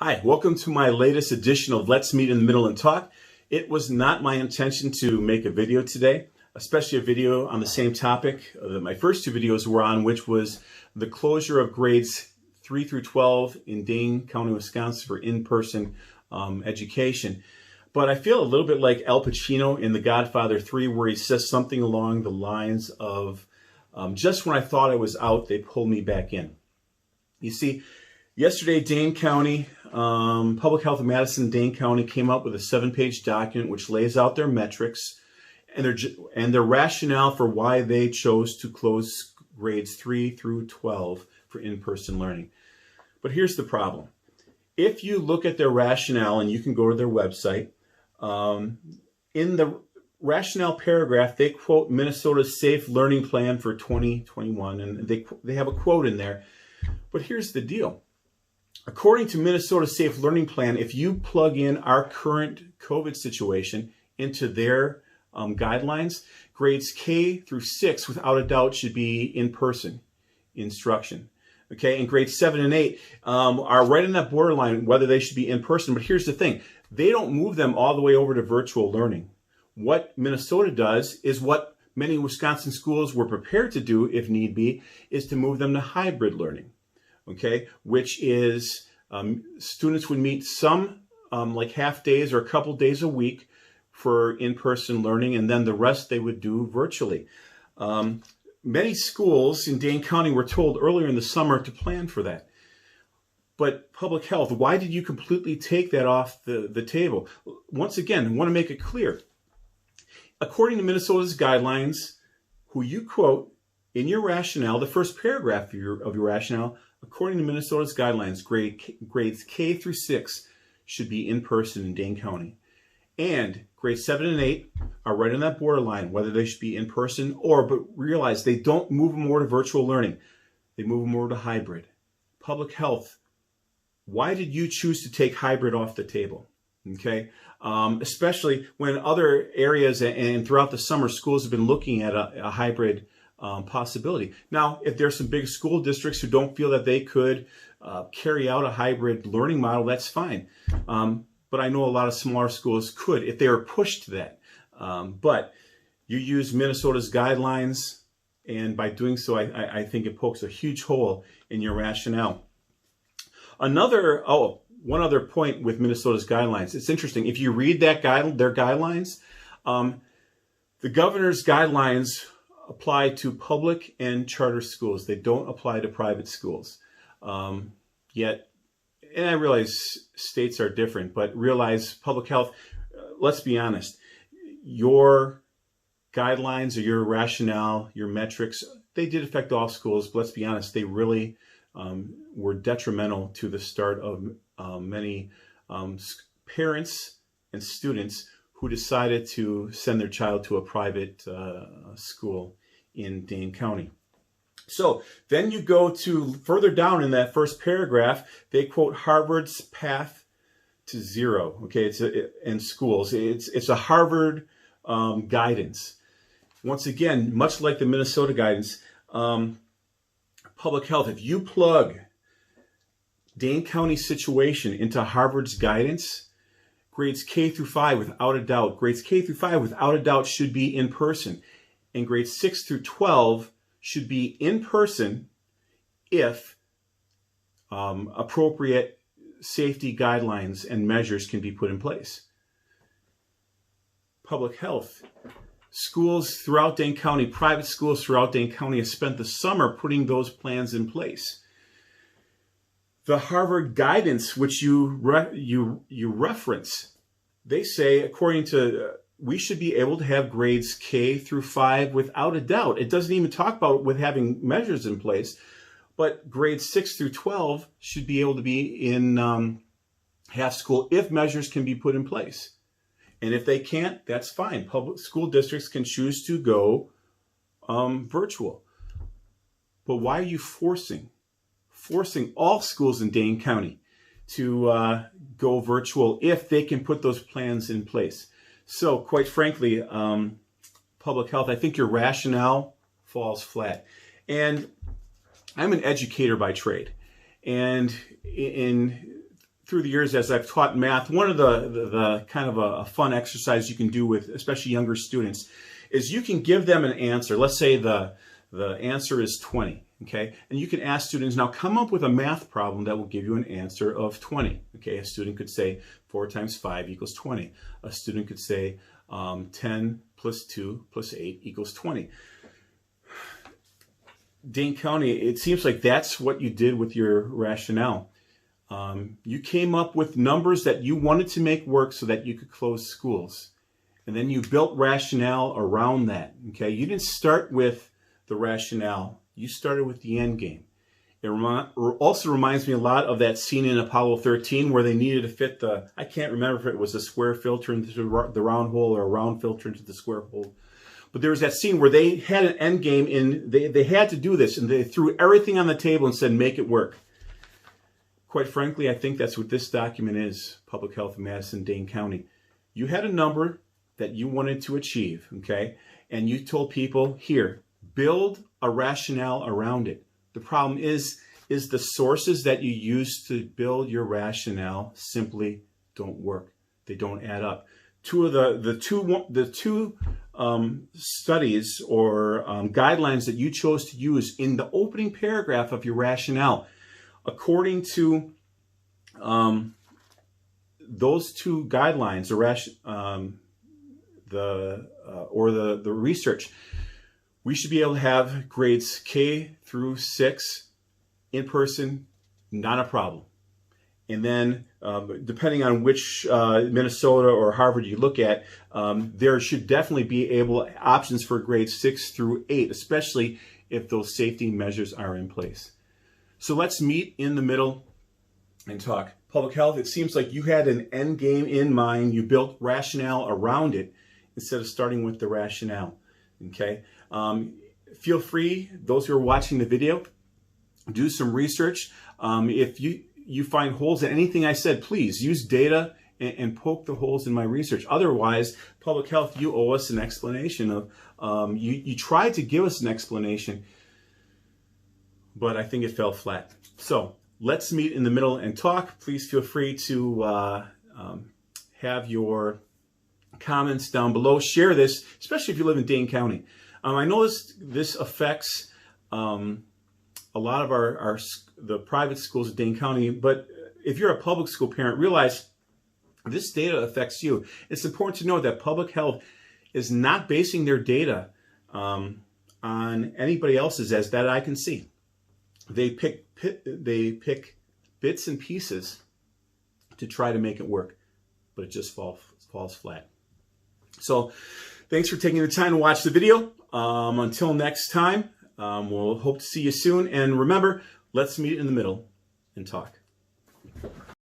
Hi, welcome to my latest edition of Let's Meet in the Middle and Talk. It was not my intention to make a video today, especially a video on the same topic that my first two videos were on, which was the closure of grades 3 through 12 in Dane County, Wisconsin for in-person education. But I feel a little bit like Al Pacino in The Godfather 3, where he says something along the lines of, just when I thought I was out, they pulled me back in. You see, yesterday, Dane County, Public Health of Madison, Dane County came up with a 7-page document which lays out their metrics and their rationale for why they chose to close grades 3 through 12 for in-person learning. But here's the problem. If you look at their rationale, and you can go to their website, in the rationale paragraph, they quote Minnesota's Safe Learning Plan for 2021, and they have a quote in there. But here's the deal. According to Minnesota's Safe Learning Plan, if you plug in our current COVID situation into their guidelines, grades K through 6, without a doubt, should be in-person instruction. Okay, and grades 7 and 8 are right in that borderline whether they should be in person. But here's the thing. They don't move them all the way over to virtual learning. What Minnesota does is what many Wisconsin schools were prepared to do, if need be, is to move them to hybrid learning. Okay, which is students would meet some like half days or a couple days a week for in-person learning, and then the rest they would do virtually. Many schools in Dane County were told earlier in the summer to plan for that. But public health, why did you completely take that off the table? Once again, I want to make it clear. According to Minnesota's guidelines, who you quote in your rationale, the first paragraph of your rationale, according to Minnesota's guidelines, grades K through 6 should be in person in Dane County. And grades 7 and 8 are right on that borderline, whether they should be in person but realize they don't move them over to virtual learning. They move them over to hybrid. Public health, why did you choose to take hybrid off the table? Okay, especially when other areas and throughout the summer, schools have been looking at a hybrid possibility. Now, if there's some big school districts who don't feel that they could carry out a hybrid learning model, that's fine. But I know a lot of smaller schools could if they were pushed to that. But you use Minnesota's guidelines, and by doing so, I think it pokes a huge hole in your rationale. One other point with Minnesota's guidelines. It's interesting. If you read their guidelines, the governor's guidelines apply to public and charter schools. They don't apply to private schools. Yet, and I realize states are different, but realize public health, let's be honest, your guidelines or your rationale, your metrics, they did affect all schools, but let's be honest, they really were detrimental to the start of many parents and students who decided to send their child to a private school in Dane County. So then you go to further down in that first paragraph, they quote Harvard's path to zero. Okay, in schools. It's a Harvard guidance. Once again, much like the Minnesota guidance, public health, if you plug Dane County's situation into Harvard's guidance, grades K through 5 without a doubt should be in person, and grades 6 through 12 should be in person if appropriate safety guidelines and measures can be put in place. Public health. Schools throughout Dane County, private schools throughout Dane County have spent the summer putting those plans in place. The Harvard guidance, which you reference, they say, according to, we should be able to have grades K through 5 without a doubt. It doesn't even talk about with having measures in place, but grades 6 through 12 should be able to be in half school if measures can be put in place. And if they can't, that's fine. Public school districts can choose to go virtual. But why are you forcing all schools in Dane County to go virtual if they can put those plans in place? So quite frankly, public health, I think your rationale falls flat. And I'm an educator by trade. And through the years as I've taught math, one of the kind of a fun exercise you can do with especially younger students is you can give them an answer. Let's say the answer is 20, okay? And you can ask students, now come up with a math problem that will give you an answer of 20, okay? A student could say 4 times 5 equals 20. A student could say 10 plus 2 plus 8 equals 20. Dane County, it seems like that's what you did with your rationale. You came up with numbers that you wanted to make work so that you could close schools. And then you built rationale around that, okay? You didn't start with the rationale. You started with the end game. It also reminds me a lot of that scene in Apollo 13 where they needed to fit I can't remember if it was a square filter into the round hole or a round filter into the square hole. But there was that scene where they had an end game and they had to do this, and they threw everything on the table and said, make it work. Quite frankly, I think that's what this document is, Public Health in Madison, Dane County. You had a number that you wanted to achieve, okay? And you told people, here, build a rationale around it. The problem is the sources that you use to build your rationale simply don't work. They don't add up. Two of the two studies or guidelines that you chose to use in the opening paragraph of your rationale, according to those two guidelines, the research, we should be able to have grades K through 6 in person, not a problem. And then, depending on which Minnesota or Harvard you look at, there should definitely be options for grades 6 through 8, especially if those safety measures are in place. So let's meet in the middle and talk. Public health, it seems like you had an end game in mind. You built rationale around it instead of starting with the rationale, okay? Feel free, those who are watching the video, do some research. If you find holes in anything I said, please use data and poke the holes in my research. Otherwise, public health, you owe us an explanation of, you tried to give us an explanation, but I think it fell flat. So let's meet in the middle and talk. Please feel free to have your comments down below. Share this, especially if you live in Dane County. I know this affects a lot of the private schools in Dane County, but if you're a public school parent, realize this data affects you. It's important to know that public health is not basing their data on anybody else's, as that I can see. They pick bits and pieces to try to make it work, but it just falls flat. So thanks for taking the time to watch the video. Until next time, we'll hope to see you soon. And remember, let's meet in the middle and talk.